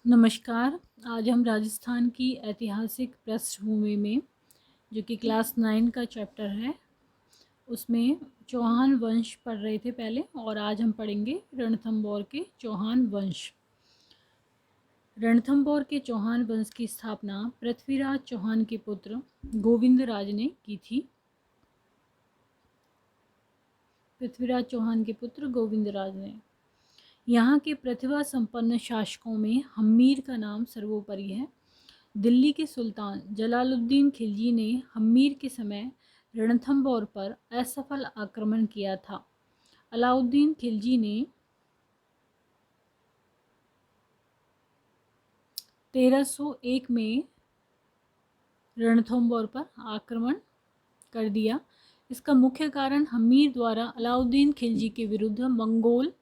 नमस्कार। आज हम राजस्थान की ऐतिहासिक पृष्ठभूमि में जो कि क्लास 9 का चैप्टर है उसमें चौहान वंश पढ़ रहे थे पहले, और आज हम पढ़ेंगे रणथंभौर के चौहान वंश। रणथंभौर के चौहान वंश की स्थापना पृथ्वीराज चौहान के पुत्र गोविंदराज ने की थी। पृथ्वीराज चौहान के पुत्र गोविंदराज ने। यहाँ के प्रतिभा संपन्न शासकों में हम्मीर का नाम सर्वोपरि है। दिल्ली के सुल्तान जलालुद्दीन खिलजी ने हम्मीर के समय रणथंभौर पर असफल आक्रमण किया था। अलाउद्दीन खिलजी ने 1301 में रणथंभौर पर आक्रमण कर दिया। इसका मुख्य कारण हम्मीर द्वारा अलाउद्दीन खिलजी के विरुद्ध मंगोल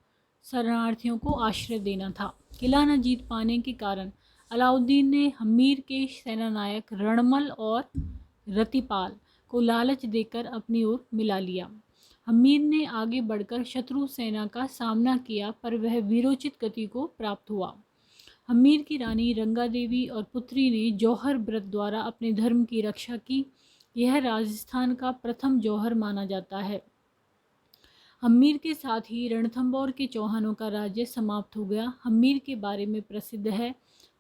शरणार्थियों को आश्रय देना था। किला न जीत पाने के कारण अलाउद्दीन ने हम्मीर के सेनानायक रणमल और रतिपाल को लालच देकर अपनी ओर मिला लिया। हम्मीर ने आगे बढ़कर शत्रु सेना का सामना किया, पर वह वीरोचित गति को प्राप्त हुआ। हम्मीर की रानी रंगा देवी और पुत्री ने जौहर व्रत द्वारा अपने धर्म की रक्षा की। यह राजस्थान का प्रथम जौहर माना जाता है। हम्मीर के साथ ही रणथंभौर के चौहानों का राज्य समाप्त हो गया। हम्मीर के बारे में प्रसिद्ध है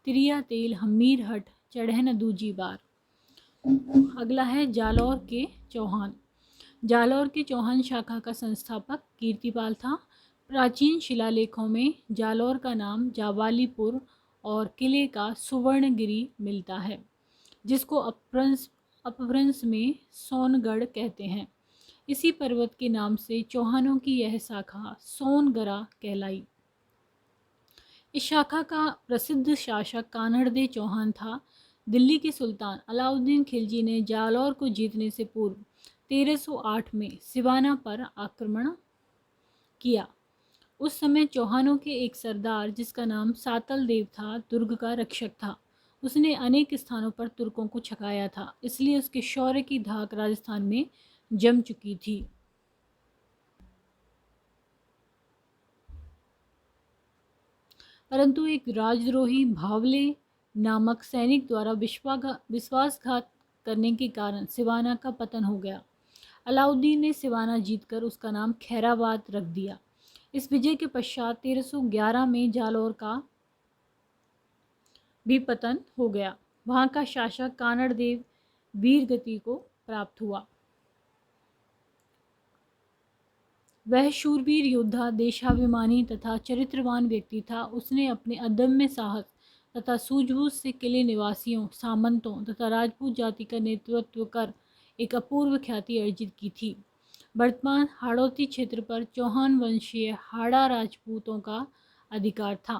तिरिया तेल हम्मीर हट चढ़े न दूजी बार। अगला है जालौर के चौहान। जालौर के चौहान शाखा का संस्थापक कीर्तिपाल था। प्राचीन शिलालेखों में जालौर का नाम जावालीपुर और किले का सुवर्णगिरी मिलता है, जिसको अपभ्रंश में सोनगढ़ कहते हैं। इसी पर्वत के नाम से चौहानों की यह शाखा सोनगरा कहलाई। इस शाखा का प्रसिद्ध शासक कान्हड़देव चौहान था। दिल्ली के सुल्तान अलाउद्दीन खिलजी ने जालौर को जीतने से पूर्व 1308 में सिवाना पर आक्रमण किया। उस समय चौहानों के एक सरदार जिसका नाम सातल देव था, दुर्ग का रक्षक था। उसने अनेक स्थानों पर तुर्कों को छकाया था, इसलिए उसके शौर्य की धाक राजस्थान में जम चुकी थी। परंतु एक राजद्रोही भावले नामक सैनिक द्वारा विश्वासघात करने के कारण सिवाना का पतन हो गया। अलाउद्दीन ने सिवाना जीतकर उसका नाम खैराबाद रख दिया। इस विजय के पश्चात 1311 में जालौर का भी पतन हो गया। वहाँ का शासक कानड़देव वीरगति को प्राप्त हुआ। वह शूरवीर योद्धा, देशाभिमानी तथा चरित्रवान व्यक्ति था। उसने अपने अदम्य साहस तथा सूझबूझ से किले निवासियों, सामंतों तथा राजपूत जाति का नेतृत्व कर एक अपूर्व ख्याति अर्जित की थी। वर्तमान हाड़ौती क्षेत्र पर चौहान वंशीय हाड़ा राजपूतों का अधिकार था।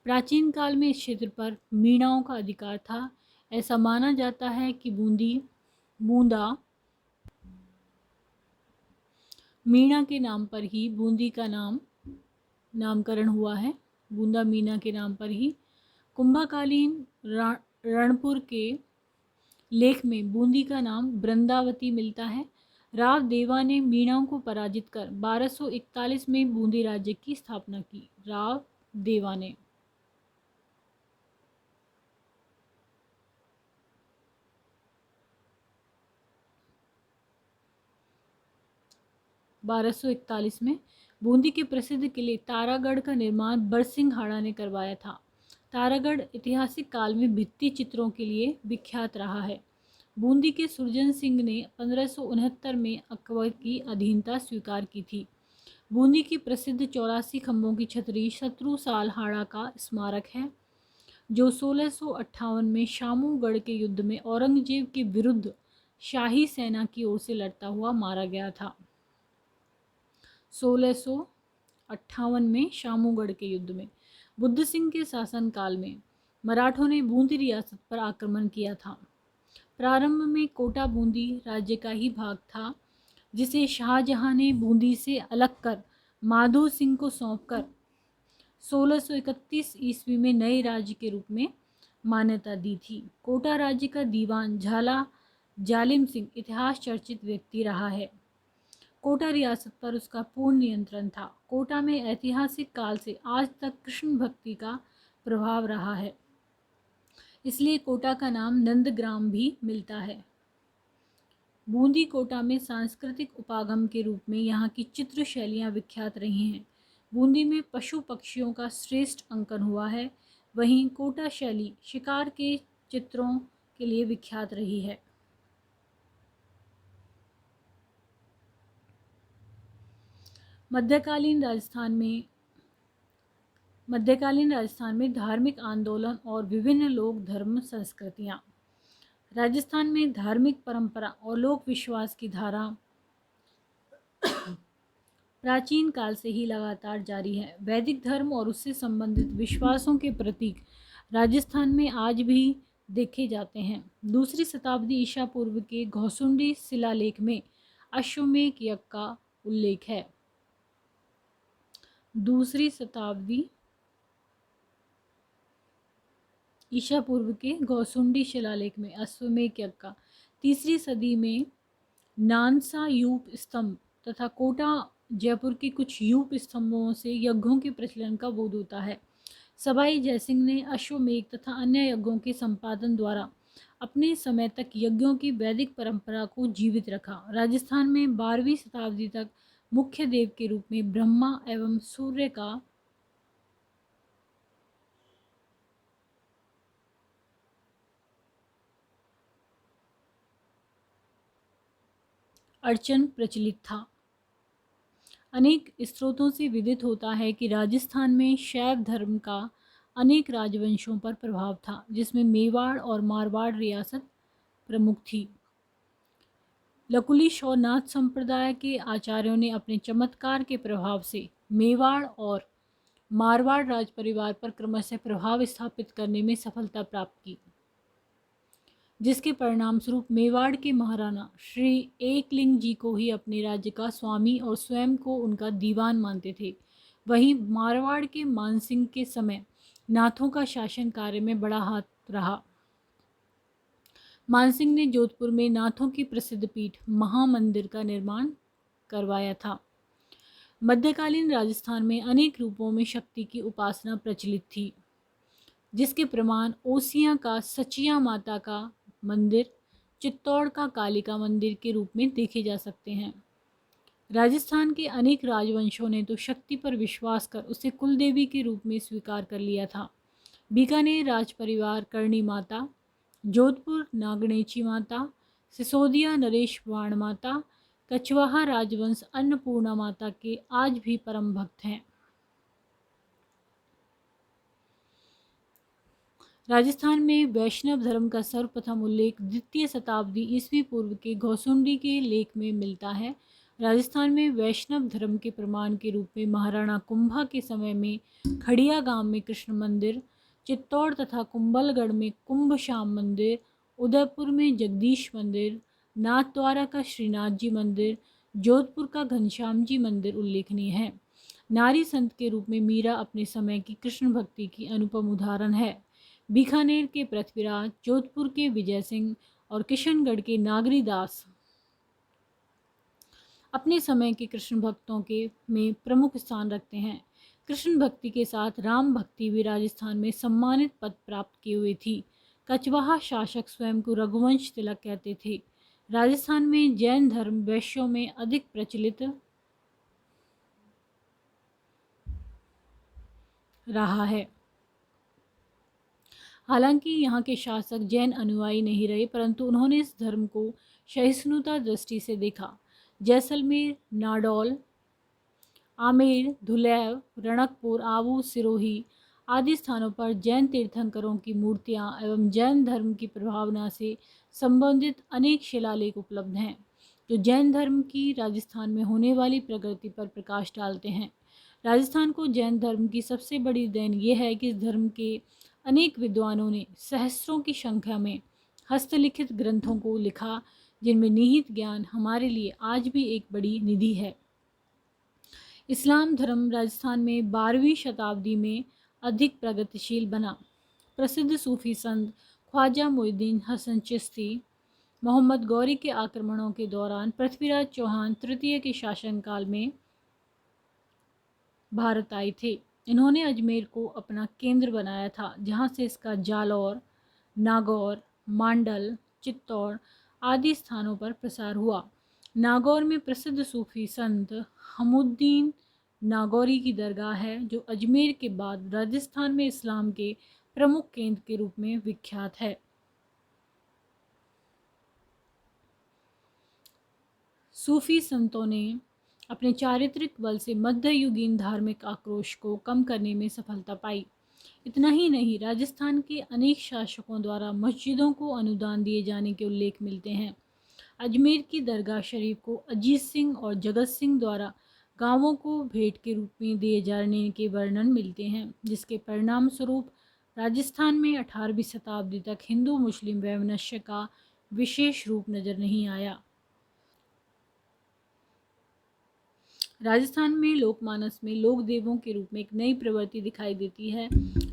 प्राचीन काल में इस क्षेत्र पर मीणाओं का अधिकार था। ऐसा माना जाता है कि बूंदा मीणा के नाम पर ही बूंदी का नामकरण हुआ है। बूंदा मीना के नाम पर ही। कुंभकालीन रणपुर के लेख में बूंदी का नाम वृंदावती मिलता है। राव देवा ने मीणाओं को पराजित कर 1241 में बूंदी राज्य की स्थापना की। राव देवा ने 1241 में बूंदी के प्रसिद्ध किले तारागढ़ का निर्माण बरसिंघाड़ा ने करवाया था। तारागढ़ ऐतिहासिक काल में भित्ति चित्रों के लिए विख्यात रहा है। बूंदी के सुरजन सिंह ने 1569 में अकबर की अधीनता स्वीकार की थी। बूंदी की प्रसिद्ध 84 खंभों की छतरी शत्रु साल हाड़ा का स्मारक है, जो 1658 में शामूगढ़ के युद्ध में औरंगजेब के विरुद्ध शाही सेना की ओर से लड़ता हुआ मारा गया था। 1658 में शामूगढ़ के युद्ध में बुद्ध सिंह के शासनकाल में मराठों ने बूंदी रियासत पर आक्रमण किया था। प्रारंभ में कोटा बूंदी राज्य का ही भाग था, जिसे शाहजहां ने बूंदी से अलग कर माधो सिंह को सौंपकर 1631 ईस्वी में नए राज्य के रूप में मान्यता दी थी। कोटा राज्य का दीवान झाला जालिम सिंह इतिहास चर्चित व्यक्ति रहा है। कोटा रियासत पर उसका पूर्ण नियंत्रण था। कोटा में ऐतिहासिक काल से आज तक कृष्ण भक्ति का प्रभाव रहा है, इसलिए कोटा का नाम नंदग्राम भी मिलता है। बूंदी कोटा में सांस्कृतिक उपागम के रूप में यहाँ की चित्र शैलियाँ विख्यात रही हैं। बूंदी में पशु पक्षियों का श्रेष्ठ अंकन हुआ है, वहीं कोटा शैली शिकार के चित्रों के लिए विख्यात रही है। मध्यकालीन राजस्थान में धार्मिक आंदोलन और विभिन्न लोक धर्म संस्कृतियाँ। राजस्थान में धार्मिक परंपरा और लोक विश्वास की धारा प्राचीन काल से ही लगातार जारी है। वैदिक धर्म और उससे संबंधित विश्वासों के प्रतीक राजस्थान में आज भी देखे जाते हैं। दूसरी शताब्दी ईसा पूर्व के घोसुंडी शिलालेख में अश्वमेध यज्ञ का उल्लेख है। दूसरी शताब्दी ईसा पूर्व के घोसुंडी शिलालेख में अश्वमेध यज्ञ का। तीसरी सदी में नानसा यूप स्तंभ तथा कोटा जयपुर के कुछ यूप स्तंभों से यज्ञों के प्रचलन का बोध होता है। सवाई जयसिंह ने अश्वमेध तथा अन्य यज्ञों के संपादन द्वारा अपने समय तक यज्ञों की वैदिक परंपरा को जीवित रखा। राजस्थान में 12वीं शताब्दी तक मुख्य देव के रूप में ब्रह्मा एवं सूर्य का अर्चन प्रचलित था। अनेक स्रोतों से विदित होता है कि राजस्थान में शैव धर्म का अनेक राजवंशों पर प्रभाव था, जिसमें मेवाड़ और मारवाड़ रियासत प्रमुख थी। लकुलिश और नाथ संप्रदाय के आचार्यों ने अपने चमत्कार के प्रभाव से मेवाड़ और मारवाड़ राज परिवार पर क्रमशः प्रभाव स्थापित करने में सफलता प्राप्त की, जिसके परिणाम स्वरूप मेवाड़ के महाराणा श्री एकलिंग जी को ही अपने राज्य का स्वामी और स्वयं को उनका दीवान मानते थे। वहीं मारवाड़ के मानसिंह के समय नाथों का शासन कार्य में बड़ा हाथ रहा। मानसिंह ने जोधपुर में नाथों की प्रसिद्ध पीठ महामंदिर का निर्माण करवाया था। मध्यकालीन राजस्थान में अनेक रूपों में शक्ति की उपासना प्रचलित थी, जिसके प्रमाण ओसियां का सचिया माता का मंदिर, चित्तौड़ का कालिका मंदिर के रूप में देखे जा सकते हैं। राजस्थान के अनेक राजवंशों ने तो शक्ति पर विश्वास कर उसे कुलदेवी के रूप में स्वीकार कर लिया था। बीकानेर राज परिवार करणी माता, जोधपुर नागणेची माता, सिसोदिया नरेश वाण माता, कछवाहा राजवंश अन्नपूर्णा माता के आज भी परम भक्त हैं। राजस्थान में वैष्णव धर्म का सर्वप्रथम उल्लेख 2वीं शताब्दी ईस्वी पूर्व के घोसुंडी के लेख में मिलता है। राजस्थान में वैष्णव धर्म के प्रमाण के रूप में महाराणा कुंभा के समय में खड़िया गांव में कृष्ण मंदिर, चित्तौड़ तथा कुंभलगढ़ में कुंभ श्याम मंदिर, उदयपुर में जगदीश मंदिर, नाथद्वारा का श्रीनाथ जी मंदिर, जोधपुर का घनश्याम जी मंदिर उल्लेखनीय है। नारी संत के रूप में मीरा अपने समय की कृष्ण भक्ति की अनुपम उदाहरण है। बीकानेर के पृथ्वीराज, जोधपुर के विजय सिंह और किशनगढ़ के नागरी दास अपने समय के कृष्ण भक्तों के में प्रमुख स्थान रखते हैं। कृष्ण भक्ति के साथ राम भक्ति भी राजस्थान में सम्मानित पद प्राप्त किए हुए थी। कछवाहा शासक स्वयं को रघुवंश तिलक कहते थे। राजस्थान में जैन धर्म वैश्यों में अधिक प्रचलित रहा है। हालांकि यहाँ के शासक जैन अनुयायी नहीं रहे, परंतु उन्होंने इस धर्म को सहिष्णुता दृष्टि से देखा। जैसलमेर, नाडौल, आमेर, धुलैव, रणकपुर, आबू, सिरोही आदि स्थानों पर जैन तीर्थंकरों की मूर्तियाँ एवं जैन धर्म की प्रभावना से संबंधित अनेक शिलालेख उपलब्ध हैं, जो जैन धर्म की राजस्थान में होने वाली प्रगति पर प्रकाश डालते हैं। राजस्थान को जैन धर्म की सबसे बड़ी देन यह है कि इस धर्म के अनेक विद्वानों ने सहस्रों की संख्या में हस्तलिखित ग्रंथों को लिखा, जिनमें निहित ज्ञान हमारे लिए आज भी एक बड़ी निधि है। इस्लाम धर्म राजस्थान में 12वीं शताब्दी में अधिक प्रगतिशील बना। प्रसिद्ध सूफी संत ख्वाजा मुइनुद्दीन हसन चिश्ती मोहम्मद गौरी के आक्रमणों के दौरान पृथ्वीराज चौहान तृतीय के शासनकाल में भारत आए थे। इन्होंने अजमेर को अपना केंद्र बनाया था, जहाँ से इसका जालौर, नागौर, मांडल, चित्तौड़ आदि स्थानों पर प्रसार हुआ। नागौर में प्रसिद्ध सूफी संत हमुद्दीन नागौरी की दरगाह है, जो अजमेर के बाद राजस्थान में इस्लाम के प्रमुख केंद्र के रूप में विख्यात है। सूफी संतों ने अपने चारित्रिक बल से मध्ययुगीन धार्मिक आक्रोश को कम करने में सफलता पाई। इतना ही नहीं, राजस्थान के अनेक शासकों द्वारा मस्जिदों को अनुदान दिए जाने के उल्लेख मिलते हैं। अजमेर की दरगाह शरीफ को अजीत सिंह और जगत सिंह द्वारा गांवों को भेंट के रूप में दिए जाने के वर्णन मिलते हैं, जिसके परिणाम स्वरूप राजस्थान में 18वीं शताब्दी तक हिंदू मुस्लिम वैमनस्य का विशेष रूप नजर नहीं आया। राजस्थान में लोकमानस में लोक देवों के रूप में एक नई प्रवृत्ति दिखाई देती है,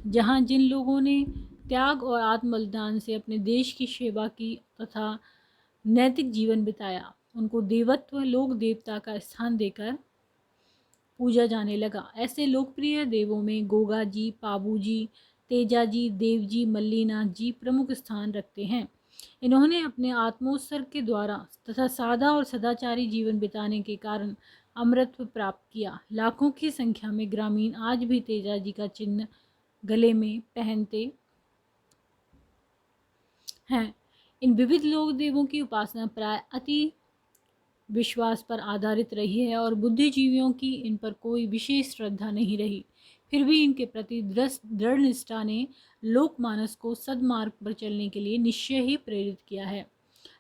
जहां जिन लोगों ने त्याग और आत्म बलिदान से अपने देश की सेवा की तथा नैतिक जीवन बिताया, उनको देवत्व लोक देवता का स्थान देकर पूजा जाने लगा। ऐसे लोकप्रिय देवों में गोगा जी, पाबू जी, तेजा जी, देव जी, मल्लीनाथ जी प्रमुख स्थान रखते हैं। इन्होंने अपने आत्मोत्सर्ग के द्वारा तथा सादा और सदाचारी जीवन बिताने के कारण अमरत्व प्राप्त किया। लाखों की संख्या में ग्रामीण आज भी तेजा जी का चिन्ह गले में पहनते हैं। इन विविध लोक देवों की उपासना प्राय अति विश्वास पर आधारित रही है और बुद्धिजीवियों की इन पर कोई विशेष श्रद्धा नहीं रही। फिर भी इनके प्रति दृढ़ निष्ठा ने लोकमानस को सद्मार्ग पर चलने के लिए निश्चय ही प्रेरित किया है।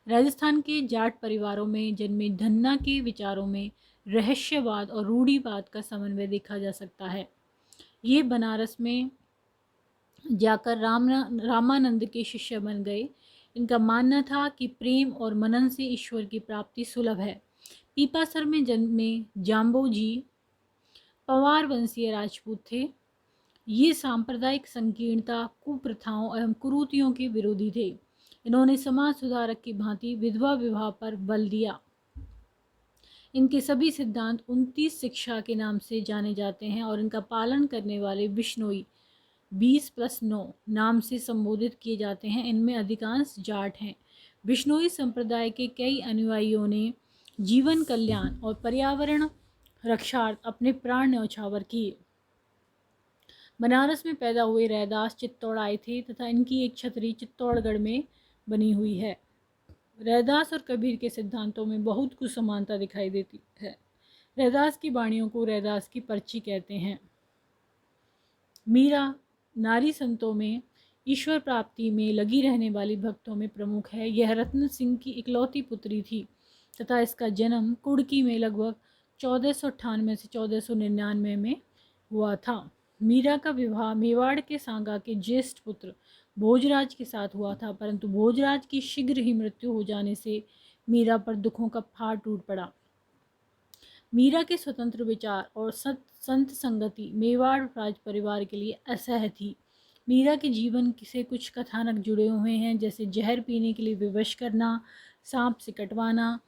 राजस्थान के जाट परिवारों में जन्मे धन्ना के विचारों में रहस्यवाद और रूढ़िवाद का समन्वय देखा जा सकता है। ये बनारस में जाकर रामानंद के शिष्य बन गए। इनका मानना था कि प्रेम और मनन से ईश्वर की प्राप्ति सुलभ है। पीपासर में जन्मे जाम्बो जी पवार वंशीय राजपूत थे। ये सांप्रदायिक संकीर्णता, कुप्रथाओं एवं कुरीतियों के विरोधी थे। इन्होंने समाज सुधारक की भांति विधवा विवाह पर बल दिया। इनके सभी सिद्धांत 29 शिक्षा के नाम से जाने जाते हैं और इनका पालन करने वाले बिश्नोई 20+9 नाम से संबोधित किए जाते हैं। इनमें अधिकांश जाट हैं। बिश्नोई संप्रदाय के कई अनुयायियों ने जीवन कल्याण और पर्यावरण रक्षार्थ अपने प्राण न्यौछावर किए। बनारस में पैदा हुए रैदास चित्तौड़ आए थे तथा इनकी एक छतरी चित्तौड़गढ़ में बनी हुई है। रैदास और कबीर के सिद्धांतों में बहुत कुछ समानता दिखाई देती है। रैदास की वाणियों को रैदास की पर्ची कहते हैं। मीरा नारी संतों में ईश्वर प्राप्ति में लगी रहने वाली भक्तों में प्रमुख है। यह रत्न सिंह की इकलौती पुत्री थी तथा इसका जन्म कुड़की में लगभग 1498 से 1499 में हुआ था। मीरा का विवाह मेवाड़ के सांगा के ज्येष्ठ पुत्र भोजराज के साथ हुआ था, परंतु भोजराज की शीघ्र ही मृत्यु हो जाने से मीरा पर दुखों का पहाड़ टूट पड़ा। मीरा के स्वतंत्र विचार और संत संगति मेवाड़ राज परिवार के लिए असह्य थी। मीरा के जीवन से कुछ कथानक जुड़े हुए हैं, जैसे जहर पीने के लिए विवश करना, सांप से कटवाना,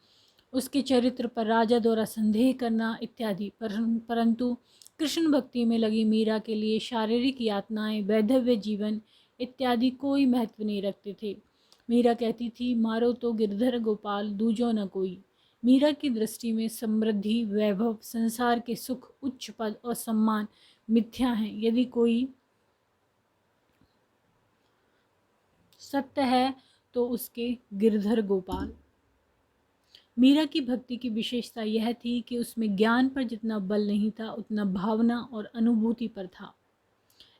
उसके चरित्र पर राजा द्वारा संदेह करना इत्यादि। परंतु कृष्ण भक्ति में लगी मीरा के लिए शारीरिक यातनाएं, वैधव्य जीवन इत्यादि कोई महत्व नहीं रखते थे। मीरा कहती थी, मारो तो गिरधर गोपाल दूजो न कोई। मीरा की दृष्टि में समृद्धि, वैभव, संसार के सुख, उच्च पद और सम्मान मिथ्या हैं। यदि कोई सत्य है तो उसके गिरधर गोपाल। मीरा की भक्ति की विशेषता यह थी कि उसमें ज्ञान पर जितना बल नहीं था, उतना भावना और अनुभूति पर था।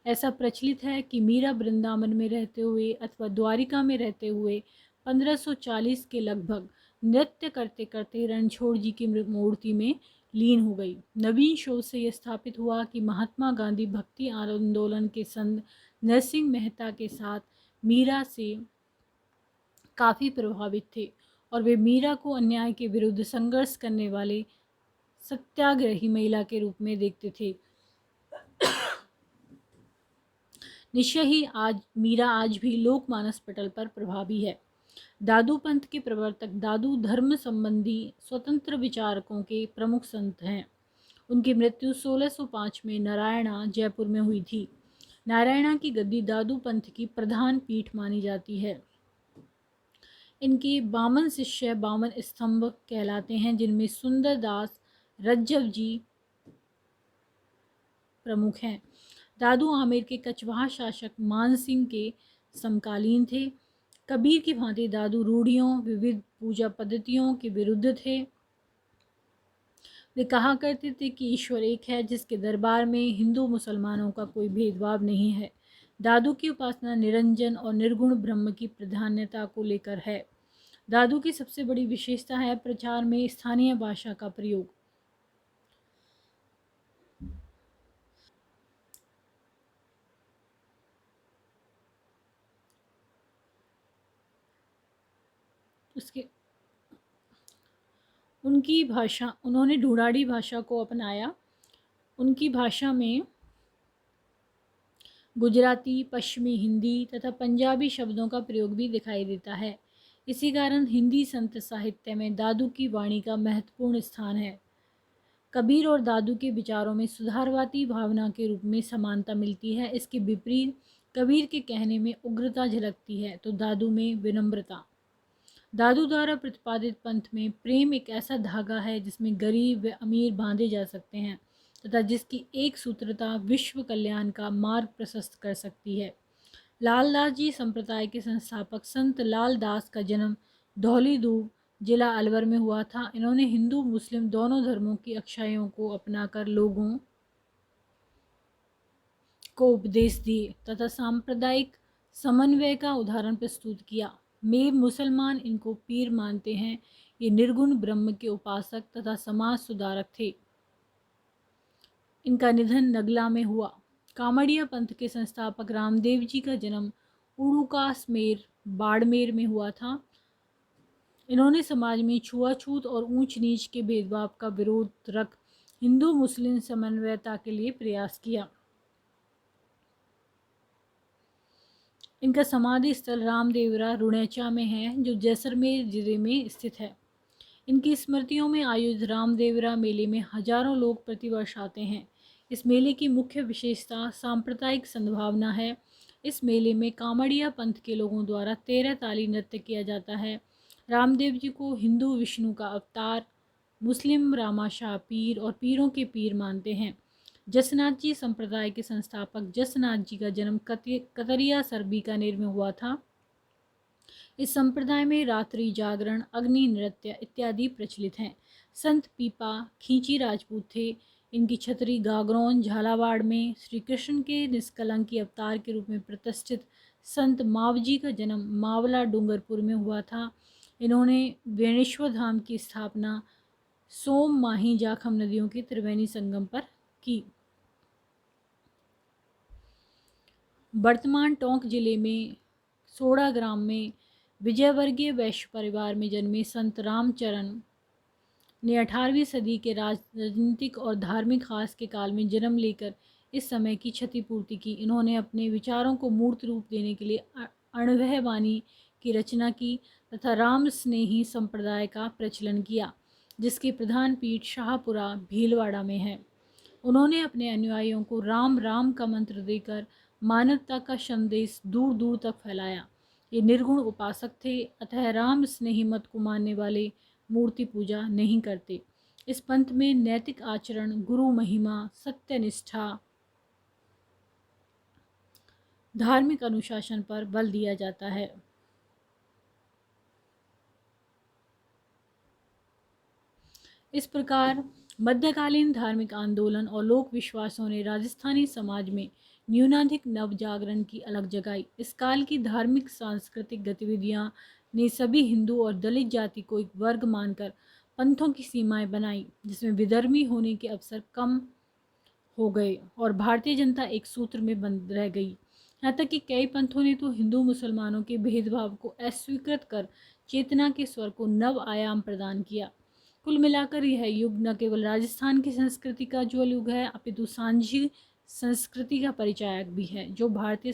ऐसा प्रचलित है कि मीरा वृंदावन में रहते हुए अथवा द्वारिका में रहते हुए 1540 के लगभग नृत्य करते करते रणछोड़ जी की मूर्ति में लीन हो गई। नवीन शोध से यह स्थापित हुआ कि महात्मा गांधी भक्ति आंदोलन के संत नरसिंह मेहता के साथ मीरा से काफ़ी प्रभावित थे और वे मीरा को अन्याय के विरुद्ध संघर्ष करने वाले सत्याग्रही महिला के रूप में देखते थे। निश्चय ही मीरा आज भी लोकमानस पटल पर प्रभावी है। दादू पंथ के प्रवर्तक दादू धर्म संबंधी स्वतंत्र विचारकों के प्रमुख संत हैं। उनकी मृत्यु 1605 में नारायणा जयपुर में हुई थी। नारायणा की गद्दी दादू पंथ की प्रधान पीठ मानी जाती है। इनके 52 शिष्य 52 स्तंभ कहलाते हैं, जिनमें सुंदर दास रज्जव जी प्रमुख हैं। दादू आमेर के कछवाहा शासक मान सिंह के समकालीन थे। कबीर की भांति दादू रूढ़ियों, विविध पूजा पद्धतियों के विरुद्ध थे। वे कहा करते थे कि ईश्वर एक है, जिसके दरबार में हिंदू मुसलमानों का कोई भेदभाव नहीं है। दादू की उपासना निरंजन और निर्गुण ब्रह्म की प्राधान्यता को लेकर है। दादू की सबसे बड़ी विशेषता है प्रचार में स्थानीय भाषा का प्रयोग। उसके उनकी भाषा, उन्होंने ढूंढाड़ी भाषा को अपनाया। उनकी भाषा में गुजराती, पश्चिमी हिंदी तथा पंजाबी शब्दों का प्रयोग भी दिखाई देता है। इसी कारण हिंदी संत साहित्य में दादू की वाणी का महत्वपूर्ण स्थान है। कबीर और दादू के विचारों में सुधारवादी भावना के रूप में समानता मिलती है। इसके विपरीत कबीर के कहने में उग्रता झलकती है, तो दादू में विनम्रता। दादू द्वारा प्रतिपादित पंथ में प्रेम एक ऐसा धागा है जिसमें गरीब व अमीर बांधे जा सकते हैं तथा जिसकी एक सूत्रता विश्व कल्याण का मार्ग प्रशस्त कर सकती है। लालदास जी संप्रदाय के संस्थापक संत लालदास का जन्म धौलीधूप जिला अलवर में हुआ था। इन्होंने हिंदू मुस्लिम दोनों धर्मों की अच्छाइयों को अपनाकर लोगों को उपदेश दिए तथा सांप्रदायिक समन्वय का उदाहरण प्रस्तुत किया। मेव मुसलमान इनको पीर मानते हैं। ये निर्गुण ब्रह्म के उपासक तथा समाज सुधारक थे। इनका निधन नगला में हुआ। कामड़िया पंथ के संस्थापक रामदेव जी का जन्म उड़ूकासमेर बाड़मेर में हुआ था। इन्होंने समाज में छुआछूत और ऊंच नीच के भेदभाव का विरोध रख हिंदू मुस्लिम समन्वयता के लिए प्रयास किया। इनका समाधि स्थल रामदेवरा रुणेचा में है, जो जैसलमेर जिले में स्थित है। इनकी स्मृतियों में आयोजित रामदेवरा मेले में हजारों लोग प्रतिवर्ष आते हैं। इस मेले की मुख्य विशेषता सांप्रदायिक सद्भावना है। इस मेले में कामड़िया पंथ के लोगों द्वारा 13 ताली नृत्य किया जाता है। रामदेव जी को हिंदू विष्णु का अवतार, मुस्लिम रामाशाह पीर और पीरों के पीर मानते हैं। जसनाथ जी संप्रदाय के संस्थापक जसनाथ जी का जन्म कतरिया सर बीकानेर में हुआ था। इस संप्रदाय में रात्रि जागरण, अग्नि नृत्य इत्यादि प्रचलित हैं। संत पीपा खींची राजपूत थे। इनकी छतरी गागरौन झालावाड़ में श्री कृष्ण के निष्कलंकी अवतार के रूप में प्रतिष्ठित संत मावजी का जन्म मावला डूंगरपुर में हुआ था। इन्होंने बेणेश्वर धाम की स्थापना सोम, माही, जाखम नदियों के त्रिवेणी संगम पर की। वर्तमान टोंक जिले में सोड़ा ग्राम में विजयवर्गीय वैश्य परिवार में जन्मे संत रामचरण ने 18वीं सदी के राजनीतिक और धार्मिक हास के काल में जन्म लेकर इस समय की क्षतिपूर्ति की। इन्होंने अपने विचारों को मूर्त रूप देने के लिए अणवह वाणी की रचना की तथा राम स्नेही संप्रदाय का प्रचलन किया, जिसकी प्रधान पीठ शाहपुरा भीलवाड़ा में है। उन्होंने अपने अनुयायियों को राम राम का मंत्र देकर मानवता का संदेश दूर दूर तक फैलाया। ये निर्गुण उपासक थे, अतः राम स्नेही मत को मानने वाले मूर्ति पूजा नहीं करते। इस पंथ में नैतिक आचरण, गुरु महिमा, सत्यनिष्ठा, धार्मिक अनुशासन पर बल दिया जाता है। इस प्रकार मध्यकालीन धार्मिक आंदोलन और लोक विश्वासों ने राजस्थानी समाज में न्यूनाधिक नव जागरण की अलग जगाई। इस काल की धार्मिक सांस्कृतिक गतिविधियां ने सभी हिंदू और दलित जाति को एक वर्ग मानकर पंथों की सीमाएं बनाई, जिसमें विधर्मी होने के अवसर कम हो गए और भारतीय जनता एक सूत्र में बंद रह गई। यहाँ तक कि कई पंथों ने तो हिंदू मुसलमानों के भेदभाव को अस्वीकृत कर चेतना के स्वर को नव आयाम प्रदान किया। कुल मिलाकर यह युग न केवल राजस्थान की संस्कृति का ज्वल युग है, अपितु सांझी संस्कृति का परिचायक भी है, जो भारतीय